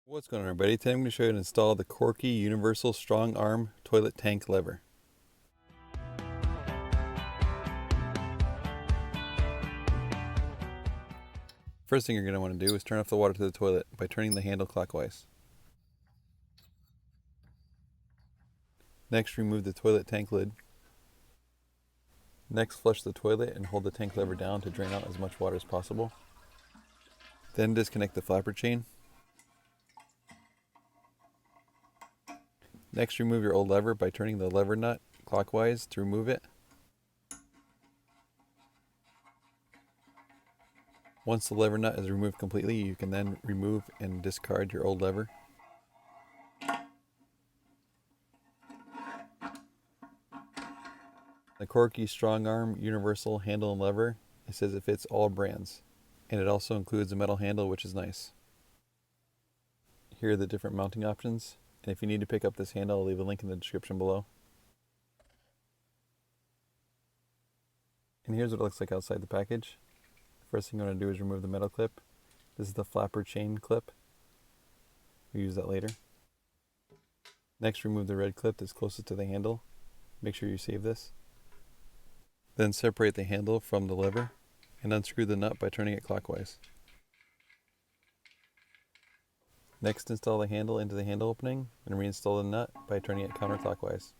What's going on, everybody? Today I'm going to show you how to install the Korky Universal StrongARM toilet tank lever. First thing you're going to want to do is turn off the water to the toilet by turning the handle clockwise. Next, remove the toilet tank lid. Next, flush the toilet and hold the tank lever down to drain out as much water as possible. Then disconnect the flapper chain. Next, remove your old lever by turning the lever nut clockwise to remove it. Once the lever nut is removed completely, you can then remove and discard your old lever. The Korky StrongARM Universal Handle and Lever, it says it fits all brands, and it also includes a metal handle, which is nice. Here are the different mounting options, and if you need to pick up this handle, I'll leave a link in the description below. And here's what it looks like outside the package. First thing you want to do is remove the metal clip. This is the flapper chain clip. We'll use that later. Next, remove the red clip that's closest to the handle. Make sure you save this. Then separate the handle from the lever and unscrew the nut by turning it clockwise. Next, install the handle into the handle opening and reinstall the nut by turning it counterclockwise.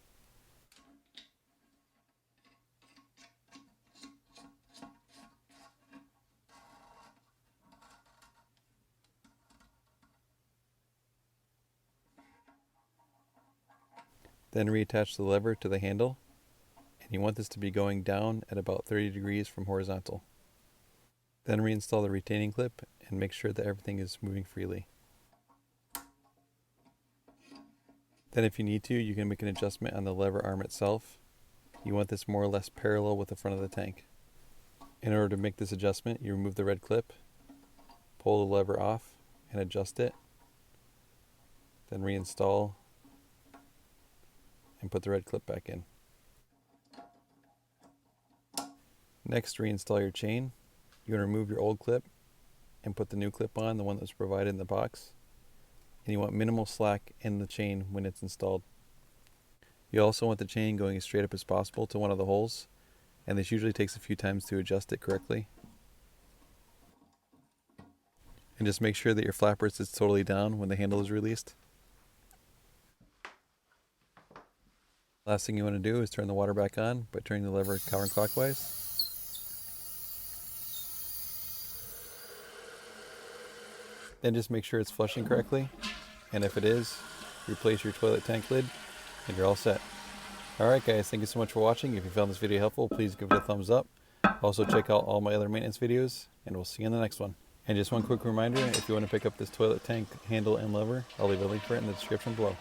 Then reattach the lever to the handle, and you want this to be going down at about 30 degrees from horizontal. Then reinstall the retaining clip and make sure that everything is moving freely. Then if you need to, you can make an adjustment on the lever arm itself. You want this more or less parallel with the front of the tank. In order to make this adjustment, you remove the red clip, pull the lever off and adjust it, then reinstall and put the red clip back in. Next, reinstall your chain. You're going to remove your old clip and put the new clip on, the one that was provided in the box. And you want minimal slack in the chain when it's installed. You also want the chain going as straight up as possible to one of the holes, and this usually takes a few times to adjust it correctly. And just make sure that your flapper sits totally down when the handle is released. Last thing you want to do is turn the water back on by turning the lever counterclockwise. Then just make sure it's flushing correctly, and if it is, replace your toilet tank lid and you're all set. Alright guys, thank you so much for watching. If you found this video helpful, please give it a thumbs up. Also check out all my other maintenance videos, and we'll see you in the next one. And just one quick reminder, if you want to pick up this toilet tank handle and lever, I'll leave a link for it in the description below.